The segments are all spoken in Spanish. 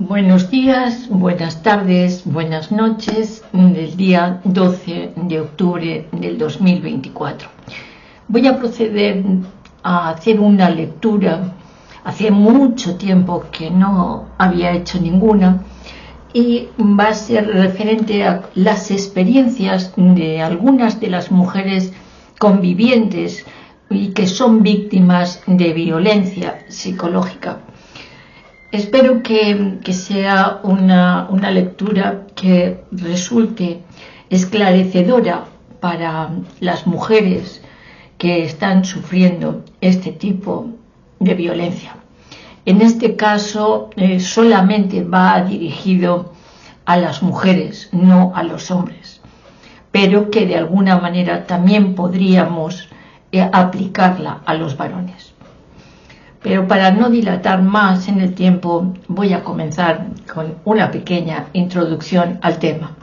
Buenos días, buenas tardes, buenas noches del día 12 de octubre del 2024. Voy a proceder a hacer una lectura. Hace mucho tiempo que no había hecho ninguna y va a ser referente a las experiencias de algunas de las mujeres convivientes y que son víctimas de violencia psicológica. Espero que sea una lectura que resulte esclarecedora para las mujeres que están sufriendo este tipo de violencia. En este caso solamente va dirigido a las mujeres, no a los hombres, pero que de alguna manera también podríamos aplicarla a los varones. Pero para no dilatar más en el tiempo, voy a comenzar con una pequeña introducción al tema.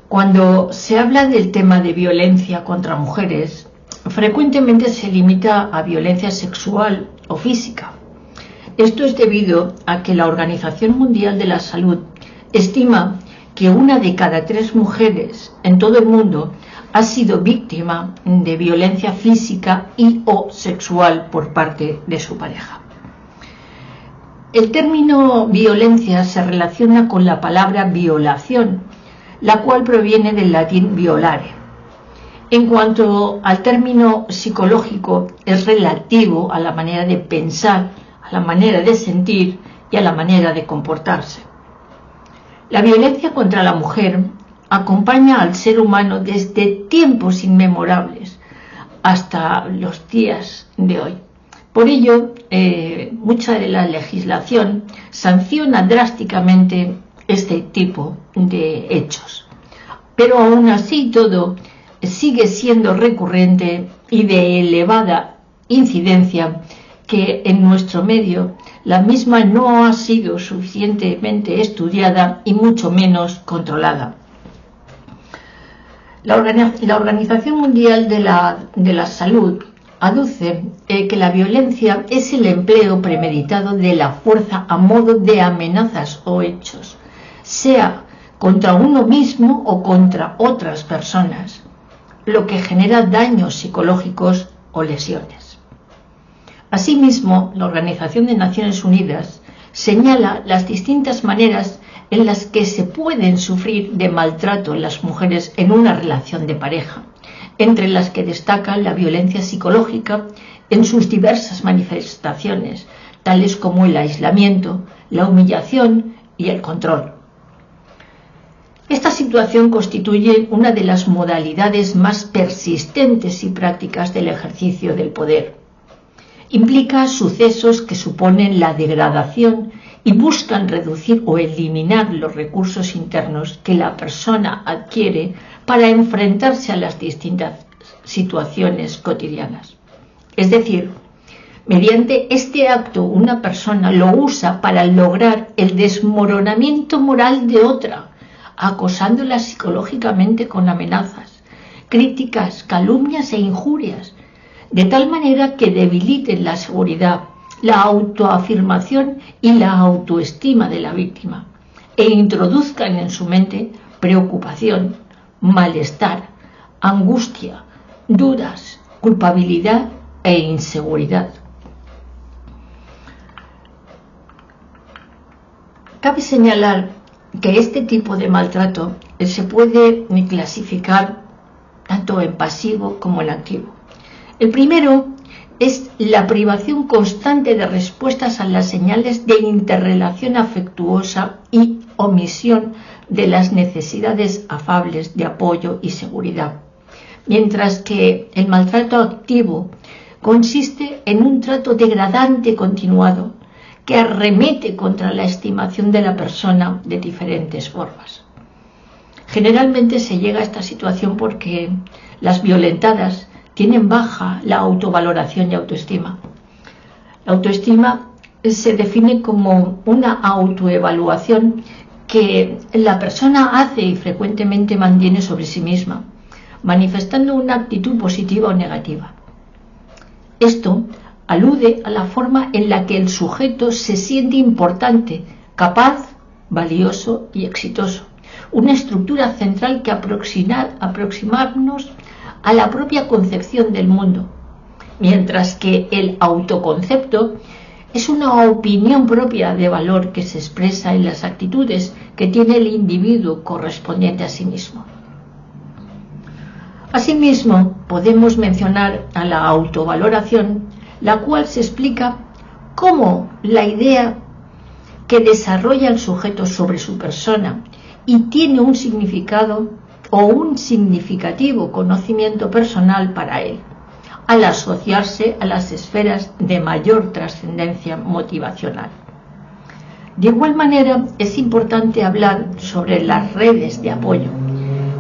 Cuando se habla del tema de violencia contra mujeres, frecuentemente se limita a violencia sexual o física. Esto es debido a que la Organización Mundial de la Salud estima que 1 de cada 3 mujeres en todo el mundo ha sido víctima de violencia física y o sexual por parte de su pareja. El término violencia se relaciona con la palabra violación, la cual proviene del latín violare. En cuanto al término psicológico, es relativo a la manera de pensar, a la manera de sentir y a la manera de comportarse. La violencia contra la mujer acompaña al ser humano desde tiempos inmemorables hasta los días de hoy. Por ello, mucha de la legislación sanciona drásticamente este tipo de hechos. Pero aún así todo sigue siendo recurrente y de elevada incidencia, que en nuestro medio la misma no ha sido suficientemente estudiada y mucho menos controlada. La Organización Mundial de la Salud aduce que la violencia es el empleo premeditado de la fuerza a modo de amenazas o hechos, sea contra uno mismo o contra otras personas, lo que genera daños psicológicos o lesiones. Asimismo, la Organización de Naciones Unidas señala las distintas maneras en las que se pueden sufrir de maltrato en las mujeres en una relación de pareja, entre las que destaca la violencia psicológica en sus diversas manifestaciones, tales como el aislamiento, la humillación y el control. Esta situación constituye una de las modalidades más persistentes y prácticas del ejercicio del poder. Implica sucesos que suponen la degradación y buscan reducir o eliminar los recursos internos que la persona adquiere para enfrentarse a las distintas situaciones cotidianas. Es decir, mediante este acto una persona lo usa para lograr el desmoronamiento moral de otra, acosándola psicológicamente con amenazas, críticas, calumnias e injurias, de tal manera que debiliten la seguridad, la autoafirmación y la autoestima de la víctima e introduzcan en su mente preocupación, malestar, angustia, dudas, culpabilidad e inseguridad. Cabe señalar que este tipo de maltrato se puede clasificar tanto en pasivo como en activo. El primero es la privación constante de respuestas a las señales de interrelación afectuosa y omisión de las necesidades afables de apoyo y seguridad, mientras que el maltrato activo consiste en un trato degradante continuado que arremete contra la estimación de la persona de diferentes formas. Generalmente se llega a esta situación porque las violentadas tienen baja la autovaloración y autoestima. La autoestima se define como una autoevaluación que la persona hace y frecuentemente mantiene sobre sí misma, manifestando una actitud positiva o negativa. Esto Alude a la forma en la que el sujeto se siente importante, capaz, valioso y exitoso. Una estructura central que aproximarnos a la propia concepción del mundo, mientras que el autoconcepto es una opinión propia de valor que se expresa en las actitudes que tiene el individuo correspondiente a sí mismo. Asimismo, podemos mencionar a la autovaloración, la cual se explica como la idea que desarrolla el sujeto sobre su persona y tiene un significado o un significativo conocimiento personal para él, al asociarse a las esferas de mayor trascendencia motivacional. De igual manera, es importante hablar sobre las redes de apoyo,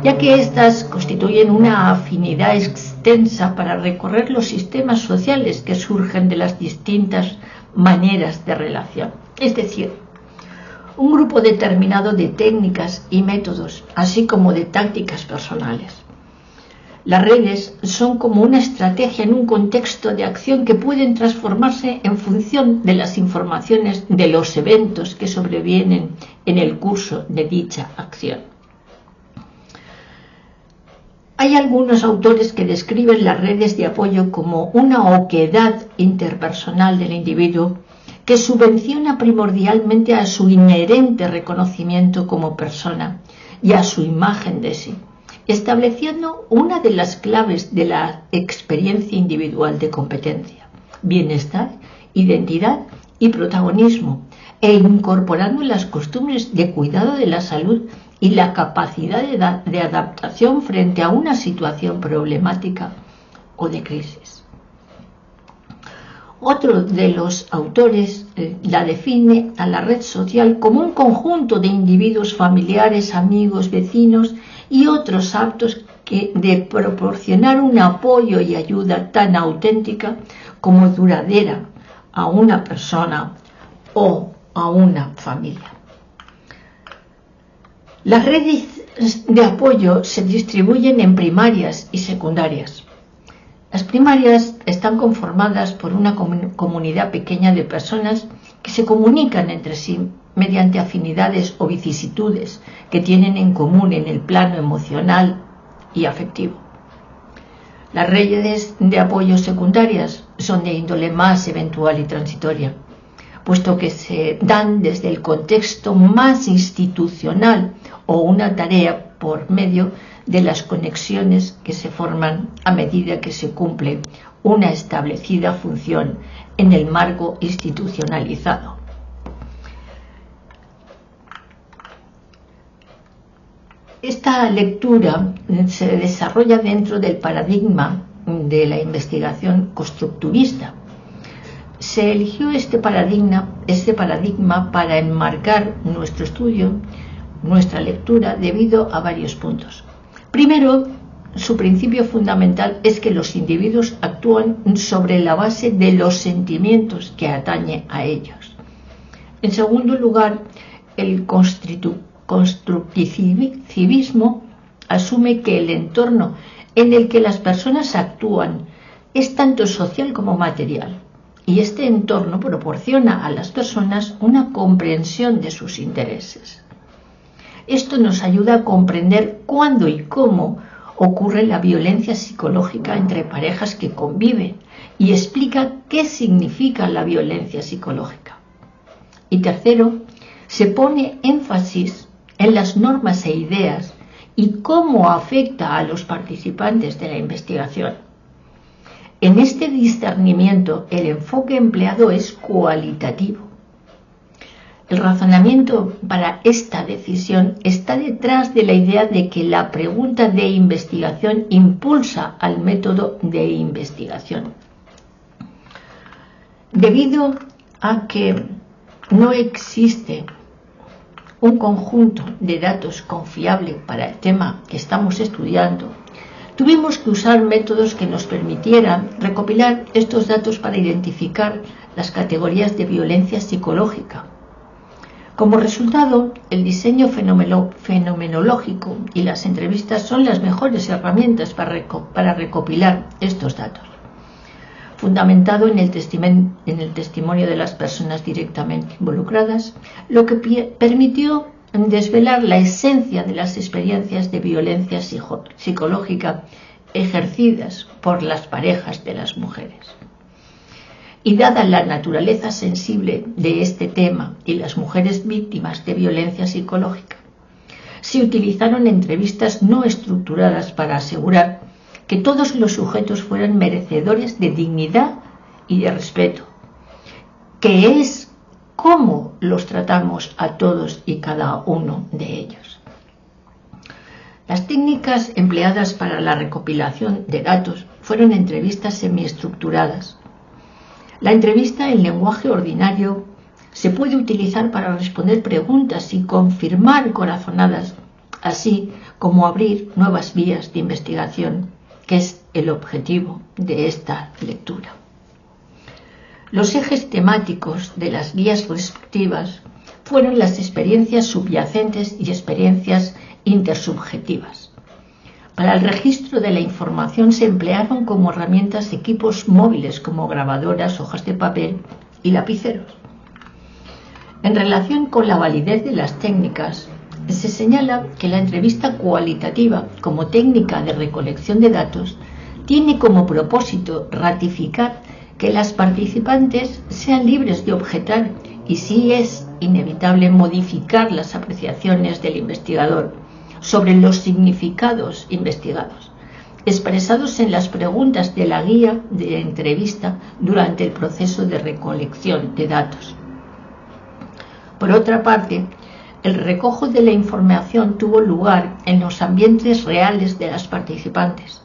ya que éstas constituyen una afinidad extensa para recorrer los sistemas sociales que surgen de las distintas maneras de relación. Es decir, un grupo determinado de técnicas y métodos, así como de tácticas personales. Las redes son como una estrategia en un contexto de acción que pueden transformarse en función de las informaciones de los eventos que sobrevienen en el curso de dicha acción. Hay algunos autores que describen las redes de apoyo como una oquedad interpersonal del individuo que subvenciona primordialmente a su inherente reconocimiento como persona y a su imagen de sí, estableciendo una de las claves de la experiencia individual de competencia, bienestar, identidad y protagonismo, e incorporando las costumbres de cuidado de la salud y la capacidad de adaptación frente a una situación problemática o de crisis. Otro de los autores la define a la red social como un conjunto de individuos familiares, amigos, vecinos y otros aptos de proporcionar un apoyo y ayuda tan auténtica como duradera a una persona o a una familia. Las redes de apoyo se distribuyen en primarias y secundarias. Las primarias están conformadas por una comunidad pequeña de personas que se comunican entre sí mediante afinidades o vicisitudes que tienen en común en el plano emocional y afectivo. Las redes de apoyo secundarias son de índole más eventual y transitoria, puesto que se dan desde el contexto más institucional o una tarea por medio de las conexiones que se forman a medida que se cumple una establecida función en el marco institucionalizado. Esta lectura se desarrolla dentro del paradigma de la investigación constructivista. Se eligió este paradigma para enmarcar nuestro estudio, nuestra lectura, debido a varios puntos. Primero, su principio fundamental es que los individuos actúan sobre la base de los sentimientos que atañe a ellos. En segundo lugar, el constructivismo asume que el entorno en el que las personas actúan es tanto social como material, y este entorno proporciona a las personas una comprensión de sus intereses. Esto nos ayuda a comprender cuándo y cómo ocurre la violencia psicológica entre parejas que conviven y explica qué significa la violencia psicológica. Y tercero, se pone énfasis en las normas e ideas y cómo afecta a los participantes de la investigación. En este discernimiento, el enfoque empleado es cualitativo. El razonamiento para esta decisión está detrás de la idea de que la pregunta de investigación impulsa al método de investigación. Debido a que no existe un conjunto de datos confiable para el tema que estamos estudiando, tuvimos que usar métodos que nos permitieran recopilar estos datos para identificar las categorías de violencia psicológica. Como resultado, el diseño fenomenológico y las entrevistas son las mejores herramientas para recopilar estos datos. fundamentado en el testimonio de las personas directamente involucradas, lo que permitió desvelar la esencia de las experiencias de violencia psicológica ejercidas por las parejas de las mujeres. Y dada la naturaleza sensible de este tema y las mujeres víctimas de violencia psicológica, se utilizaron entrevistas no estructuradas para asegurar que todos los sujetos fueran merecedores de dignidad y de respeto, que es cómo los tratamos a todos y cada uno de ellos. Las técnicas empleadas para la recopilación de datos fueron entrevistas semiestructuradas. La entrevista en lenguaje ordinario se puede utilizar para responder preguntas y confirmar corazonadas, así como abrir nuevas vías de investigación, que es el objetivo de esta lectura. Los ejes temáticos de las guías respectivas fueron las experiencias subyacentes y experiencias intersubjetivas. Para el registro de la información se emplearon como herramientas equipos móviles como grabadoras, hojas de papel y lapiceros. En relación con la validez de las técnicas, se señala que la entrevista cualitativa como técnica de recolección de datos tiene como propósito ratificar que las participantes sean libres de objetar y si es inevitable modificar las apreciaciones del investigador sobre los significados investigados, expresados en las preguntas de la guía de entrevista durante el proceso de recolección de datos. Por otra parte, el recojo de la información tuvo lugar en los ambientes reales de las participantes,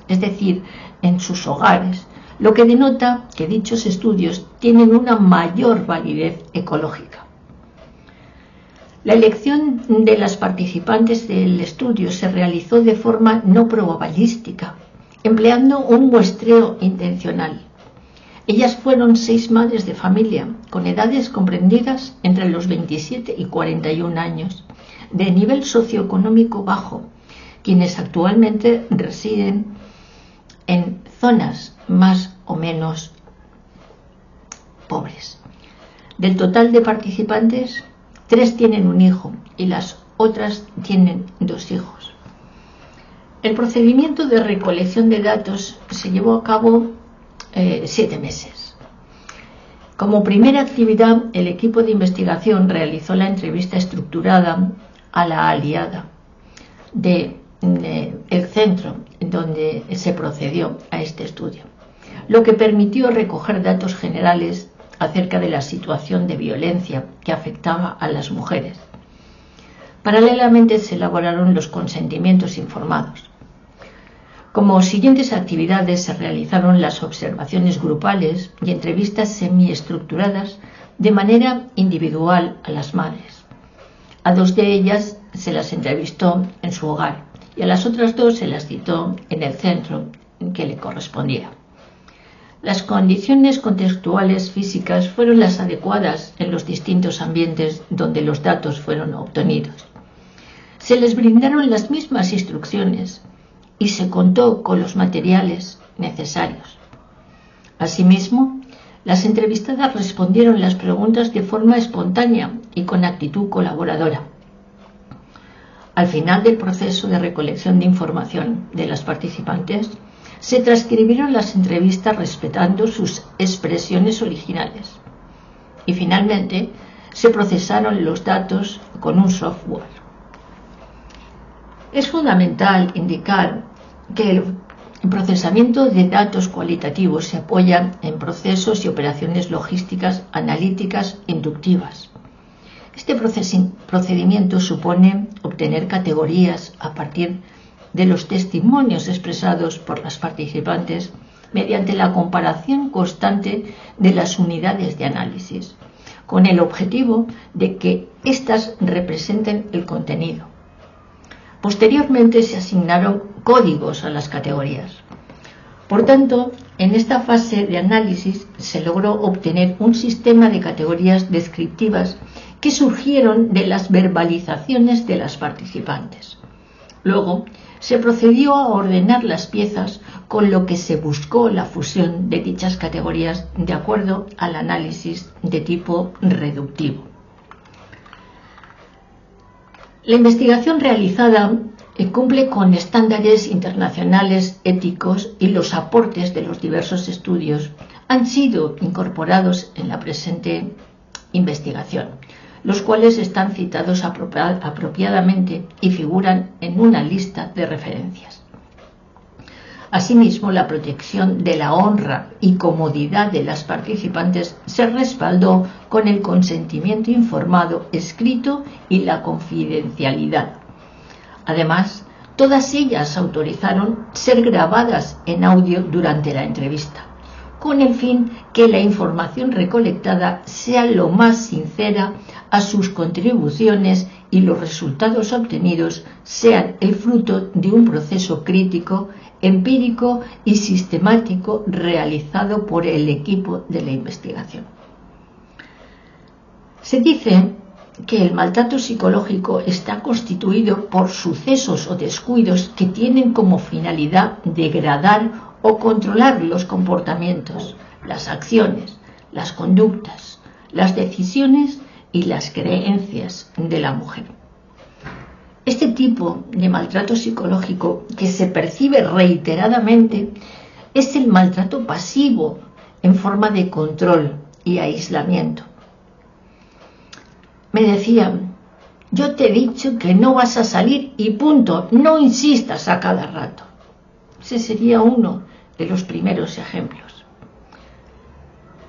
es decir, en sus hogares, lo que denota que dichos estudios tienen una mayor validez ecológica. La elección de las participantes del estudio se realizó de forma no probabilística, empleando un muestreo intencional. Ellas fueron 6 madres de familia, con edades comprendidas entre los 27 y 41 años, de nivel socioeconómico bajo, quienes actualmente residen en zonas más o menos pobres. Del total de participantes, 3 tienen un hijo y las otras tienen 2 hijos. El procedimiento de recolección de datos se llevó a cabo 7 meses. Como primera actividad, el equipo de investigación realizó la entrevista estructurada a la aliada del centro donde se procedió a este estudio, lo que permitió recoger datos generales acerca de la situación de violencia que afectaba a las mujeres. Paralelamente se elaboraron los consentimientos informados. Como siguientes actividades se realizaron las observaciones grupales y entrevistas semiestructuradas de manera individual a las madres. A 2 de ellas se las entrevistó en su hogar y a las otras 2 se las citó en el centro que le correspondía. Las condiciones contextuales físicas fueron las adecuadas en los distintos ambientes donde los datos fueron obtenidos. Se les brindaron las mismas instrucciones y se contó con los materiales necesarios. Asimismo, las entrevistadas respondieron las preguntas de forma espontánea y con actitud colaboradora. Al final del proceso de recolección de información de las participantes, se transcribieron las entrevistas respetando sus expresiones originales y finalmente se procesaron los datos con un software. Es fundamental indicar que el procesamiento de datos cualitativos se apoya en procesos y operaciones logísticas, analíticas, inductivas. Este procedimiento supone obtener categorías a partir de los testimonios expresados por las participantes mediante la comparación constante de las unidades de análisis, con el objetivo de que éstas representen el contenido. Posteriormente se asignaron códigos a las categorías. Por tanto, en esta fase de análisis se logró obtener un sistema de categorías descriptivas que surgieron de las verbalizaciones de las participantes. Luego, se procedió a ordenar las piezas, con lo que se buscó la fusión de dichas categorías de acuerdo al análisis de tipo reductivo. La investigación realizada cumple con estándares internacionales éticos y los aportes de los diversos estudios han sido incorporados en la presente investigación, los cuales están citados apropiadamente y figuran en una lista de referencias. Asimismo, la protección de la honra y comodidad de las participantes se respaldó con el consentimiento informado, escrito y la confidencialidad. Además, todas ellas autorizaron ser grabadas en audio durante la entrevista, con el fin que la información recolectada sea lo más sincera a sus contribuciones y los resultados obtenidos sean el fruto de un proceso crítico, empírico y sistemático realizado por el equipo de la investigación. Se dice que el maltrato psicológico está constituido por sucesos o descuidos que tienen como finalidad degradar o controlar los comportamientos, las acciones, las conductas, las decisiones y las creencias de la mujer. Este tipo de maltrato psicológico que se percibe reiteradamente es el maltrato pasivo en forma de control y aislamiento. Me decían: yo te he dicho que no vas a salir y punto, no insistas a cada rato. Ese sería uno de los primeros ejemplos.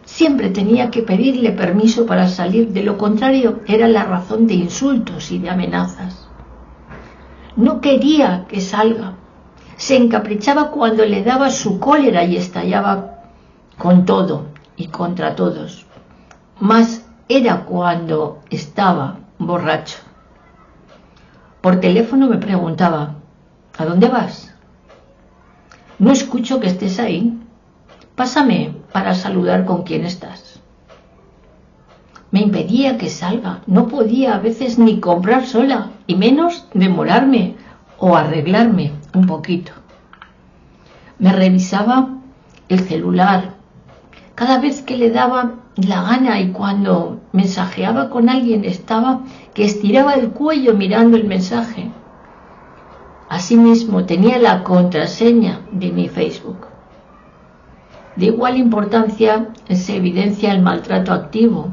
Siempre tenía que pedirle permiso para salir, de lo contrario era la razón de insultos y de amenazas. No quería que salga, se encaprichaba cuando le daba su cólera y estallaba con todo y contra todos. Más era cuando estaba borracho. Por teléfono me preguntaba: ¿a dónde vas? No escucho que estés ahí. Pásame para saludar con quién estás. Me impedía que salga. No podía a veces ni comprar sola, y menos demorarme o arreglarme un poquito. Me revisaba el celular cada vez que le daba la gana, y cuando mensajeaba con alguien estaba que estiraba el cuello mirando el mensaje. Asimismo, tenía la contraseña de mi Facebook. De igual importancia se evidencia el maltrato activo,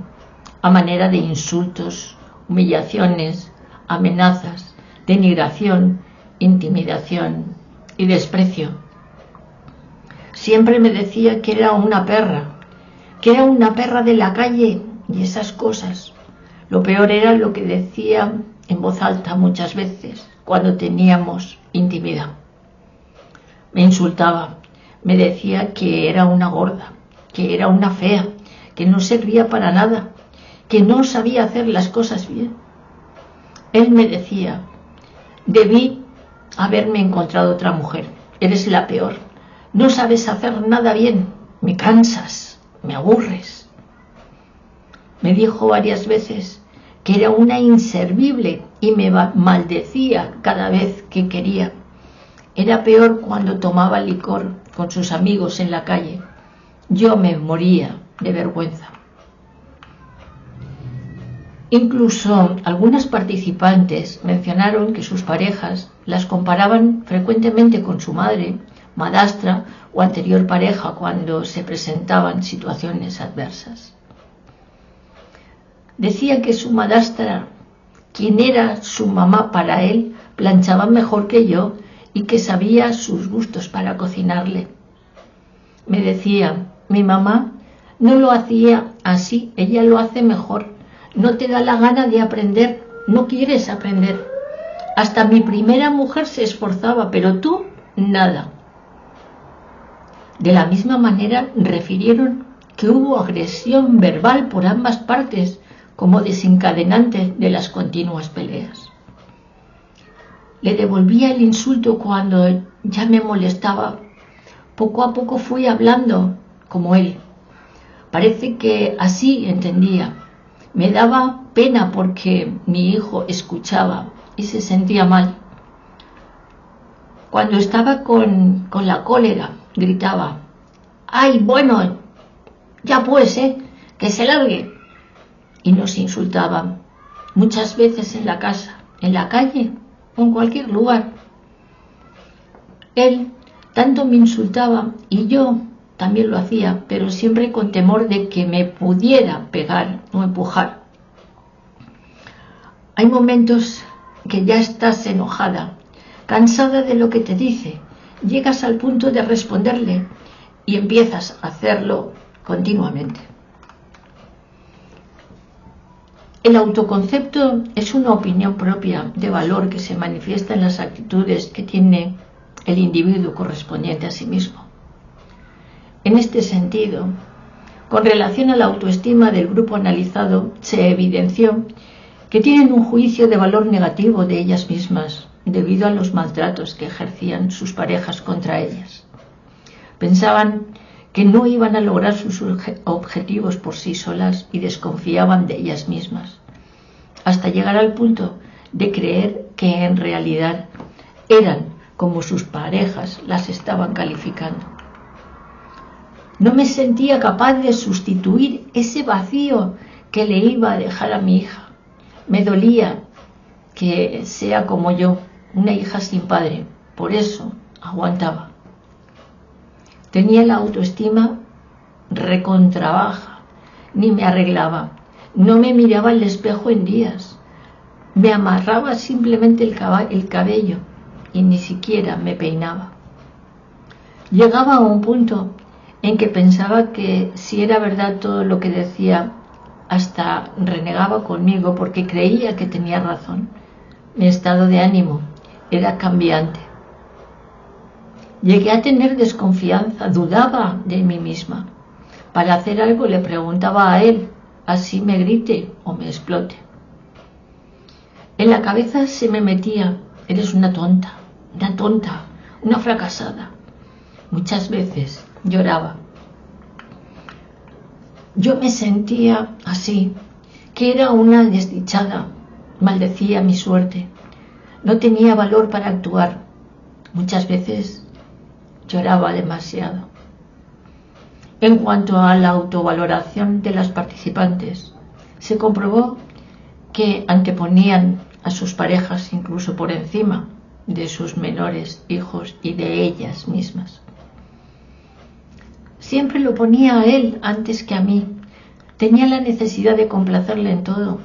a manera de insultos, humillaciones, amenazas, denigración, intimidación y desprecio. Siempre me decía que era una perra de la calle y esas cosas. Lo peor era lo que decía en voz alta muchas veces cuando teníamos intimidad. Me insultaba, me decía que era una gorda, que era una fea, que no servía para nada, que no sabía hacer las cosas bien. Él me decía: debí haberme encontrado otra mujer, eres la peor, no sabes hacer nada bien, me cansas, me aburres. Me dijo varias veces que era una inservible y me maldecía cada vez que quería. Era peor cuando tomaba licor con sus amigos en la calle. Yo me moría de vergüenza. Incluso algunas participantes mencionaron que sus parejas las comparaban frecuentemente con su madre, madrastra o anterior pareja cuando se presentaban situaciones adversas. Decía que su madrastra, quien era su mamá para él, planchaba mejor que yo y que sabía sus gustos para cocinarle. Me decía: mi mamá no lo hacía así, ella lo hace mejor. No te da la gana de aprender, no quieres aprender. Hasta mi primera mujer se esforzaba, pero tú, nada. De la misma manera refirieron que hubo agresión verbal por ambas partes como desencadenante de las continuas peleas. Le devolvía el insulto cuando ya me molestaba. Poco a poco fui hablando como él. Parece que así entendía. Me daba pena porque mi hijo escuchaba y se sentía mal. Cuando estaba con la cólera, gritaba: ¡ay, bueno, ya pues, que se largue! Y nos insultaba, muchas veces en la casa, en la calle o en cualquier lugar. Él tanto me insultaba y yo también lo hacía, pero siempre con temor de que me pudiera pegar o empujar. Hay momentos que ya estás enojada, cansada de lo que te dice, llegas al punto de responderle y empiezas a hacerlo continuamente. El autoconcepto es una opinión propia de valor que se manifiesta en las actitudes que tiene el individuo correspondiente a sí mismo. En este sentido, con relación a la autoestima del grupo analizado, se evidenció que tienen un juicio de valor negativo de ellas mismas debido a los maltratos que ejercían sus parejas contra ellas. Pensaban que no iban a lograr sus objetivos por sí solas y desconfiaban de ellas mismas, hasta llegar al punto de creer que en realidad eran como sus parejas las estaban calificando. No me sentía capaz de sustituir ese vacío que le iba a dejar a mi hija. Me dolía que sea como yo, una hija sin padre, por eso aguantaba. Tenía la autoestima recontra baja, ni me arreglaba, no me miraba al espejo en días, me amarraba simplemente el cabello y ni siquiera me peinaba. Llegaba a un punto en que pensaba que si era verdad todo lo que decía, hasta renegaba conmigo porque creía que tenía razón. Mi estado de ánimo era cambiante. Llegué a tener desconfianza, dudaba de mí misma. Para hacer algo le preguntaba a él, así me grite o me explote. En la cabeza se me metía: eres una tonta, una fracasada. Muchas veces lloraba. Yo me sentía así, que era una desdichada, maldecía mi suerte, no tenía valor para actuar. Muchas veces lloraba demasiado. En cuanto a la autovaloración de las participantes, se comprobó que anteponían a sus parejas incluso por encima de sus menores hijos y de ellas mismas. Siempre lo ponía a él antes que a mí. Tenía la necesidad de complacerle en todo,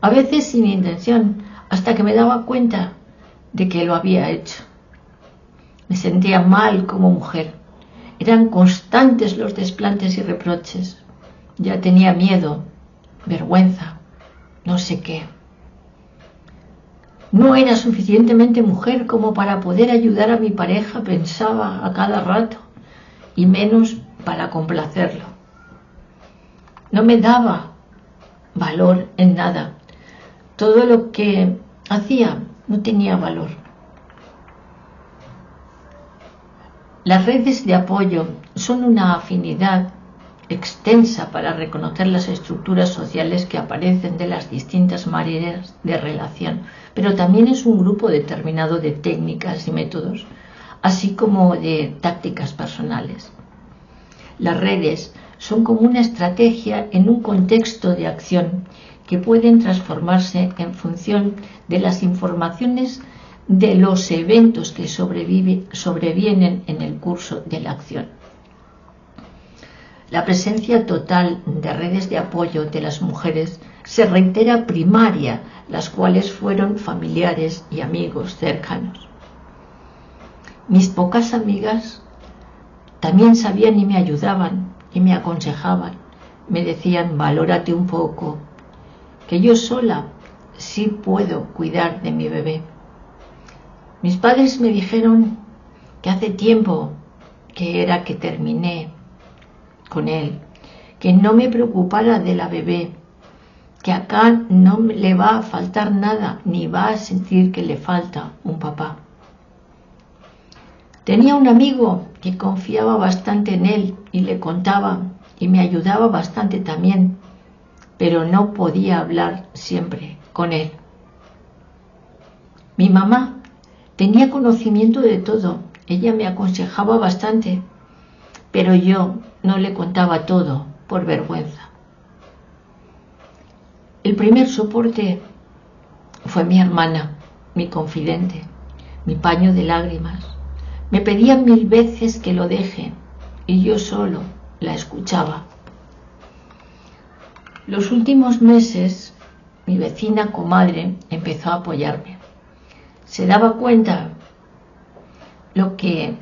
a veces sin intención, hasta que me daba cuenta de que lo había hecho. Me sentía mal como mujer. Eran constantes los desplantes y reproches. Ya tenía miedo, vergüenza, no sé qué. No era suficientemente mujer como para poder ayudar a mi pareja, pensaba a cada rato, y menos para complacerlo. No me daba valor en nada. Todo lo que hacía no tenía valor. Las redes de apoyo son una afinidad extensa para reconocer las estructuras sociales que aparecen de las distintas maneras de relación, pero también es un grupo determinado de técnicas y métodos, así como de tácticas personales. Las redes son como una estrategia en un contexto de acción que pueden transformarse en función de las informaciones de los eventos que sobrevienen en el curso de la acción. La presencia total de redes de apoyo de las mujeres se reitera primaria, las cuales fueron familiares y amigos cercanos. Mis pocas amigas también sabían y me ayudaban y me aconsejaban. Me decían: valórate un poco, que yo sola sí puedo cuidar de mi bebé. Mis padres me dijeron que hace tiempo que era que terminé con él, que no me preocupara de la bebé, que acá no le va a faltar nada, ni va a sentir que le falta un papá. Tenía un amigo que confiaba bastante en él y le contaba y me ayudaba bastante también, pero no podía hablar siempre con él. Mi mamá Tenía conocimiento de todo. Ella me aconsejaba bastante, pero yo no le contaba todo por vergüenza. El primer soporte fue mi hermana, mi confidente, mi paño de lágrimas. Me pedía 1000 veces que lo deje y yo solo la escuchaba. Los últimos meses, mi vecina comadre empezó a apoyarme. Se daba cuenta lo que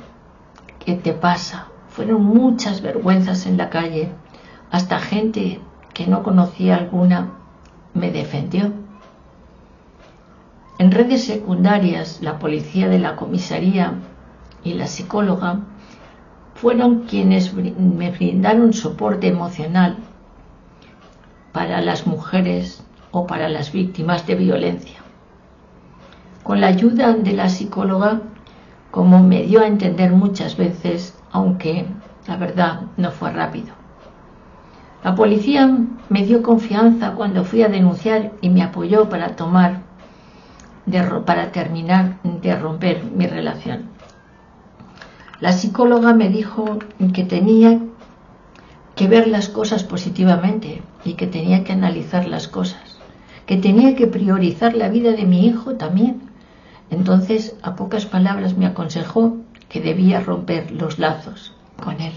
te pasa. Fueron muchas vergüenzas en la calle. Hasta gente que no conocía alguna me defendió. En redes secundarias, la policía de la comisaría y la psicóloga fueron quienes me brindaron soporte emocional para las mujeres o para las víctimas de violencia. Con la ayuda de la psicóloga, como me dio a entender muchas veces, aunque la verdad no fue rápido. La policía me dio confianza cuando fui a denunciar y me apoyó para terminar de romper mi relación. La psicóloga me dijo que tenía que ver las cosas positivamente y que tenía que analizar las cosas, que tenía que priorizar la vida de mi hijo también. Entonces, a pocas palabras, me aconsejó que debía romper los lazos con él.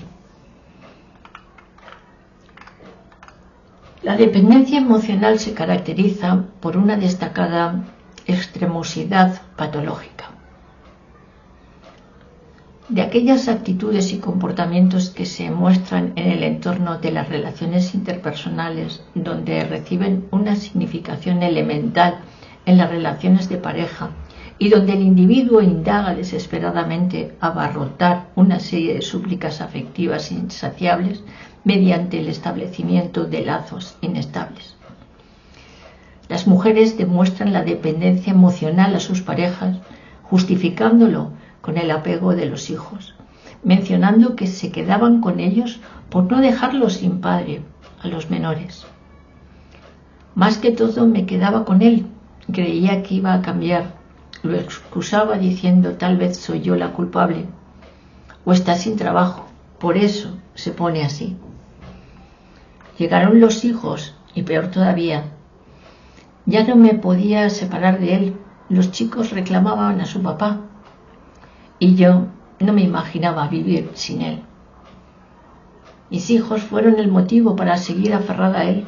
La dependencia emocional se caracteriza por una destacada extremosidad patológica. De aquellas actitudes y comportamientos que se muestran en el entorno de las relaciones interpersonales, donde reciben una significación elemental en las relaciones de pareja y donde el individuo indaga desesperadamente abarrotar una serie de súplicas afectivas insaciables mediante el establecimiento de lazos inestables. Las mujeres demuestran la dependencia emocional a sus parejas, justificándolo con el apego de los hijos, mencionando que se quedaban con ellos por no dejarlos sin padre a los menores. Más que todo me quedaba con él, creía que iba a cambiar, lo excusaba diciendo tal vez soy yo la culpable, o está sin trabajo, por eso se pone así. Llegaron los hijos y peor todavía, ya no me podía separar de él, los chicos reclamaban a su papá y yo no me imaginaba vivir sin él. Mis hijos fueron el motivo para seguir aferrada a él,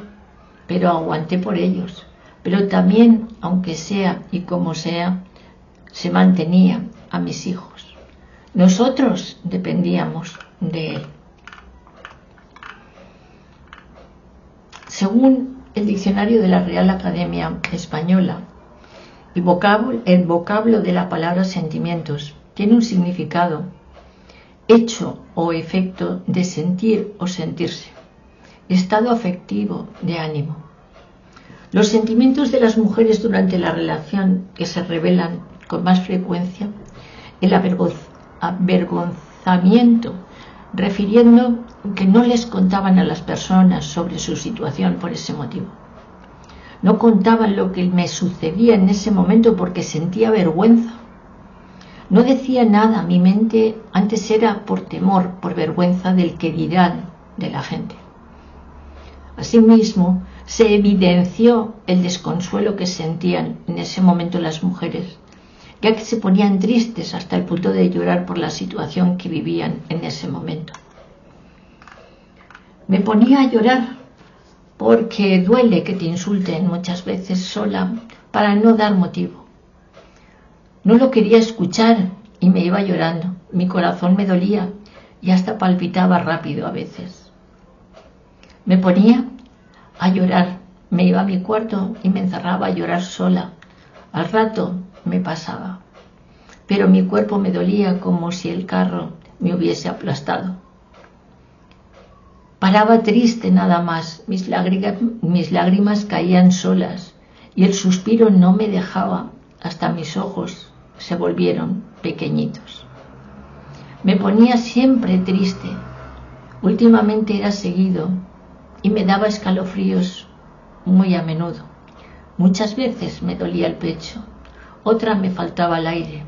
pero aguanté por ellos, pero también, aunque sea y como sea, se mantenía a mis hijos. Nosotros dependíamos de él. Según el diccionario de la Real Academia Española, el vocablo de la palabra sentimientos tiene un significado, hecho o efecto de sentir o sentirse, estado afectivo de ánimo. Los sentimientos de las mujeres durante la relación que se revelan con más frecuencia, el avergonzamiento, refiriendo que no les contaban a las personas sobre su situación por ese motivo. No contaban lo que me sucedía en ese momento porque sentía vergüenza. No decía nada, mi mente antes era por temor, por vergüenza del que dirán de la gente. Asimismo, se evidenció el desconsuelo que sentían en ese momento las mujeres, ya que se ponían tristes hasta el punto de llorar por la situación que vivían en ese momento. Me ponía a llorar porque duele que te insulten muchas veces sola para no dar motivo. No lo quería escuchar y me iba llorando. Mi corazón me dolía y hasta palpitaba rápido a veces. Me ponía a llorar, me iba a mi cuarto y me encerraba a llorar sola. Al rato me pasaba, pero mi cuerpo me dolía como si el carro me hubiese aplastado. Paraba triste nada más, mis lágrimas caían solas y el suspiro no me dejaba, hasta mis ojos se volvieron pequeñitos. Me ponía siempre triste, últimamente era seguido y me daba escalofríos muy a menudo. Muchas veces me dolía el pecho, otra me faltaba el aire.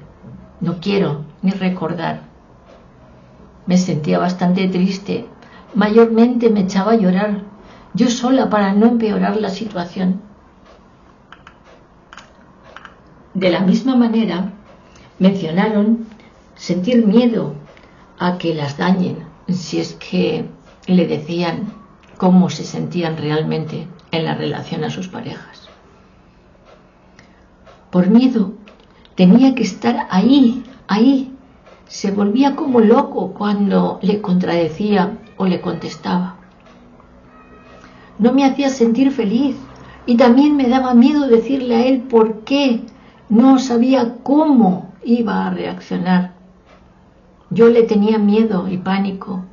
No quiero ni recordar. Me sentía bastante triste. Mayormente me echaba a llorar, yo sola, para no empeorar la situación. De la misma manera, mencionaron sentir miedo a que las dañen, si es que le decían cómo se sentían realmente en la relación a sus parejas. Por miedo, tenía que estar ahí. Se volvía como loco cuando le contradecía o le contestaba. No me hacía sentir feliz y también me daba miedo decirle a él por qué. No sabía cómo iba a reaccionar. Yo le tenía miedo y pánico.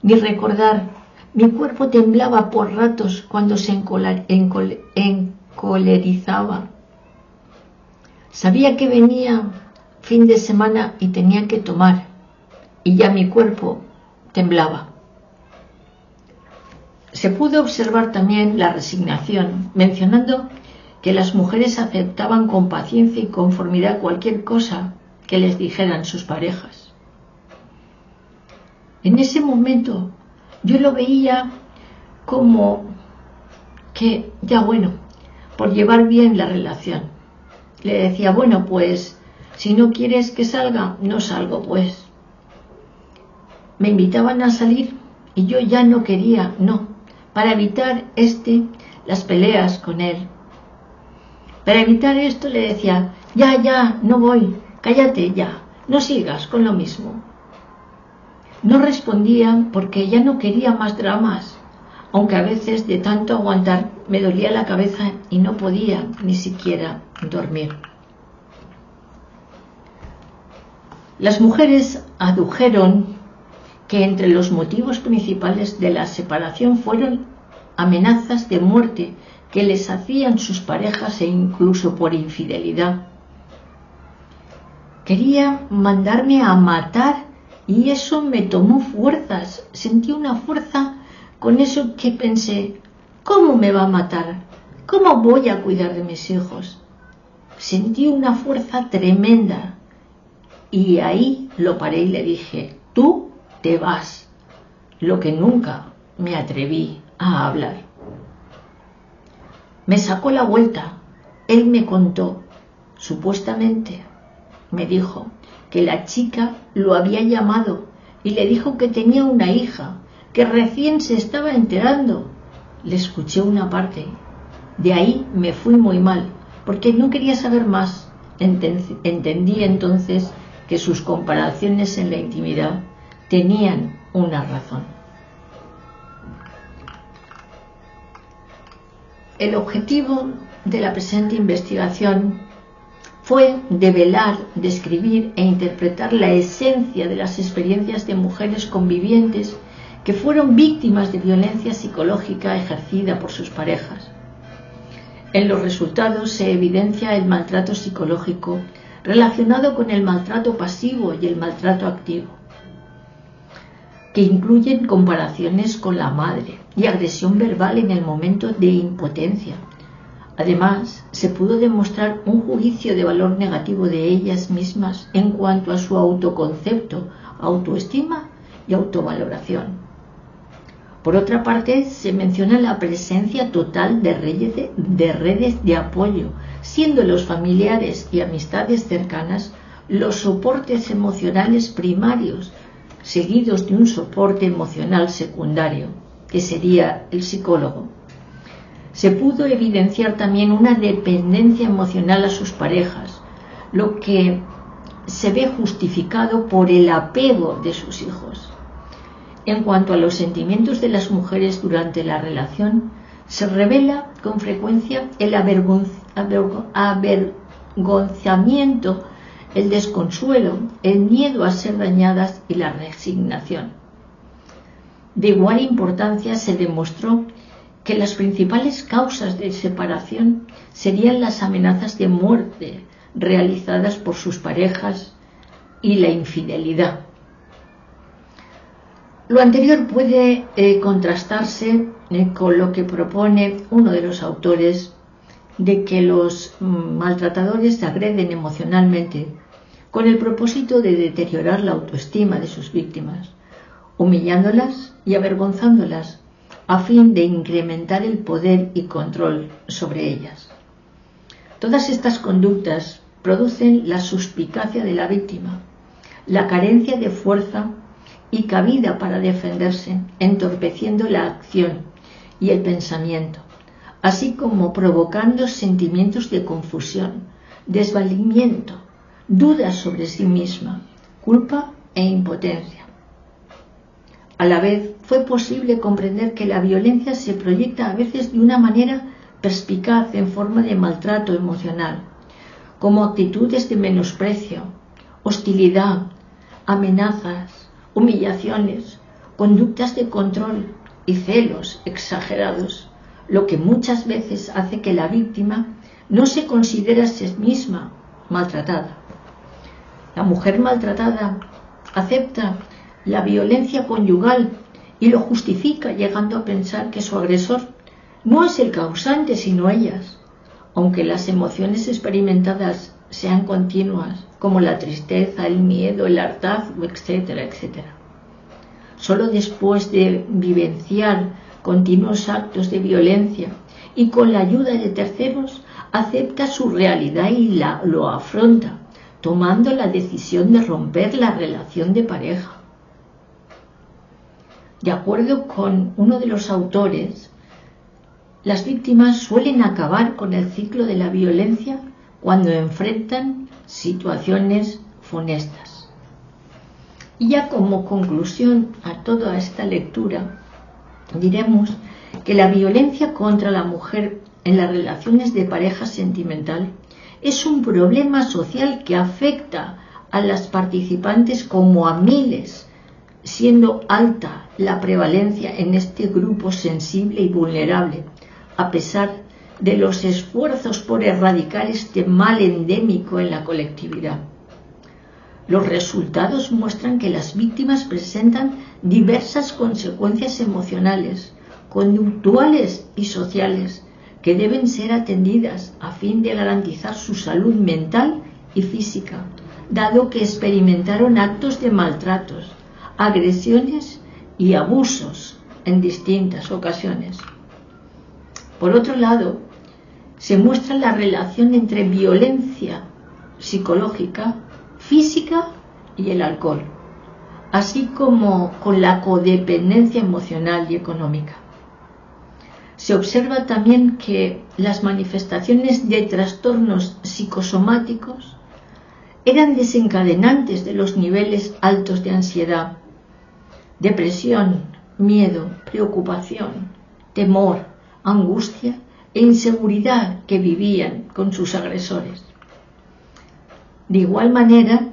Ni recordar, mi cuerpo temblaba por ratos cuando se encolerizaba. Sabía que venía fin de semana y tenía que tomar, y ya mi cuerpo temblaba. Se pudo observar también la resignación, mencionando que las mujeres aceptaban con paciencia y conformidad cualquier cosa que les dijeran sus parejas. En ese momento yo lo veía como que ya bueno, por llevar bien la relación. Le decía, bueno, pues si no quieres que salga, no salgo, pues. Me invitaban a salir y yo ya no quería, no, para evitar las peleas con él. Para evitar esto le decía, ya, no voy, cállate ya, no sigas con lo mismo. No respondía porque ya no quería más dramas, aunque a veces de tanto aguantar me dolía la cabeza y no podía ni siquiera dormir. Las mujeres adujeron que entre los motivos principales de la separación fueron amenazas de muerte que les hacían sus parejas e incluso por infidelidad. Quería mandarme a matar y eso me tomó fuerzas. Sentí una fuerza con eso que pensé, ¿cómo me va a matar? ¿Cómo voy a cuidar de mis hijos? Sentí una fuerza tremenda y ahí lo paré y le dije, tú te vas, lo que nunca me atreví a hablar. Me sacó la vuelta, él me contó, supuestamente, me dijo que la chica lo había llamado y le dijo que tenía una hija, que recién se estaba enterando. Le escuché una parte, de ahí me fui muy mal, porque no quería saber más. Entendí entonces que sus comparaciones en la intimidad tenían una razón. El objetivo de la presente investigación fue develar, describir e interpretar la esencia de las experiencias de mujeres convivientes que fueron víctimas de violencia psicológica ejercida por sus parejas. En los resultados se evidencia el maltrato psicológico relacionado con el maltrato pasivo y el maltrato activo, que incluyen comparaciones con la madre y agresión verbal en el momento de impotencia. Además, se pudo demostrar un juicio de valor negativo de ellas mismas en cuanto a su autoconcepto, autoestima y autovaloración. Por otra parte, se menciona la presencia total de redes de apoyo, siendo los familiares y amistades cercanas los soportes emocionales primarios, seguidos de un soporte emocional secundario, que sería el psicólogo. Se pudo evidenciar también una dependencia emocional a sus parejas, lo que se ve justificado por el apego de sus hijos. En cuanto a los sentimientos de las mujeres durante la relación, se revela con frecuencia el avergonzamiento, el desconsuelo, el miedo a ser dañadas y la resignación. De igual importancia se demostró que las principales causas de separación serían las amenazas de muerte realizadas por sus parejas y la infidelidad. Lo anterior puede contrastarse con lo que propone uno de los autores de que los maltratadores agreden emocionalmente con el propósito de deteriorar la autoestima de sus víctimas, humillándolas y avergonzándolas a fin de incrementar el poder y control sobre ellas. Todas estas conductas producen la suspicacia de la víctima, la carencia de fuerza y cabida para defenderse, entorpeciendo la acción y el pensamiento, así como provocando sentimientos de confusión, desvalimiento, dudas sobre sí misma, culpa e impotencia. A la vez, fue posible comprender que la violencia se proyecta a veces de una manera perspicaz en forma de maltrato emocional, como actitudes de menosprecio, hostilidad, amenazas, humillaciones, conductas de control y celos exagerados, lo que muchas veces hace que la víctima no se considere a sí misma maltratada. La mujer maltratada acepta la violencia conyugal y lo justifica, llegando a pensar que su agresor no es el causante sino ellas, aunque las emociones experimentadas sean continuas, como la tristeza, el miedo, el hartazgo, etcétera, etcétera. Solo después de vivenciar continuos actos de violencia y con la ayuda de terceros, acepta su realidad y lo afronta, tomando la decisión de romper la relación de pareja. De acuerdo con uno de los autores, las víctimas suelen acabar con el ciclo de la violencia cuando enfrentan situaciones funestas. Y ya como conclusión a toda esta lectura, diremos que la violencia contra la mujer en las relaciones de pareja sentimental es un problema social que afecta a las participantes como a miles, siendo alta la prevalencia en este grupo sensible y vulnerable, a pesar de los esfuerzos por erradicar este mal endémico en la colectividad. Los resultados muestran que las víctimas presentan diversas consecuencias emocionales, conductuales y sociales que deben ser atendidas a fin de garantizar su salud mental y física, dado que experimentaron actos de maltratos, agresiones y abusos en distintas ocasiones. Por otro lado, se muestra la relación entre violencia psicológica, física y el alcohol, así como con la codependencia emocional y económica. Se observa también que las manifestaciones de trastornos psicosomáticos eran desencadenantes de los niveles altos de ansiedad, depresión, miedo, preocupación, temor, angustia e inseguridad que vivían con sus agresores. De igual manera,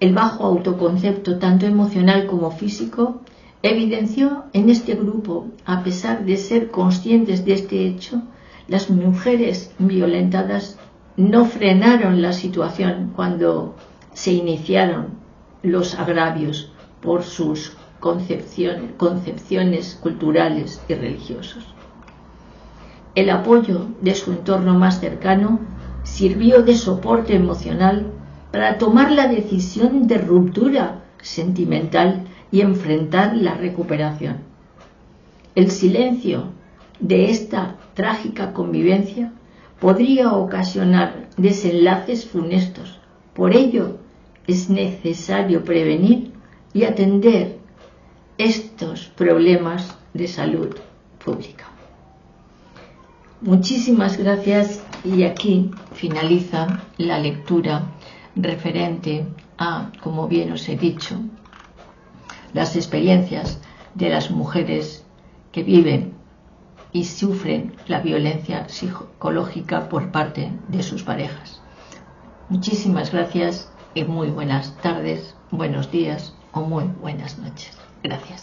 el bajo autoconcepto, tanto emocional como físico, evidenció en este grupo, a pesar de ser conscientes de este hecho, las mujeres violentadas no frenaron la situación cuando se iniciaron los agravios por sus concepciones culturales y religiosas. El apoyo de su entorno más cercano sirvió de soporte emocional para tomar la decisión de ruptura sentimental y enfrentar la recuperación. El silencio de esta trágica convivencia podría ocasionar desenlaces funestos. Por ello, es necesario prevenir y atender estos problemas de salud pública. Muchísimas gracias, y aquí finaliza la lectura referente a, como bien os he dicho, las experiencias de las mujeres que viven y sufren la violencia psicológica por parte de sus parejas. Muchísimas gracias y muy buenas tardes, buenos días o muy buenas noches. Gracias.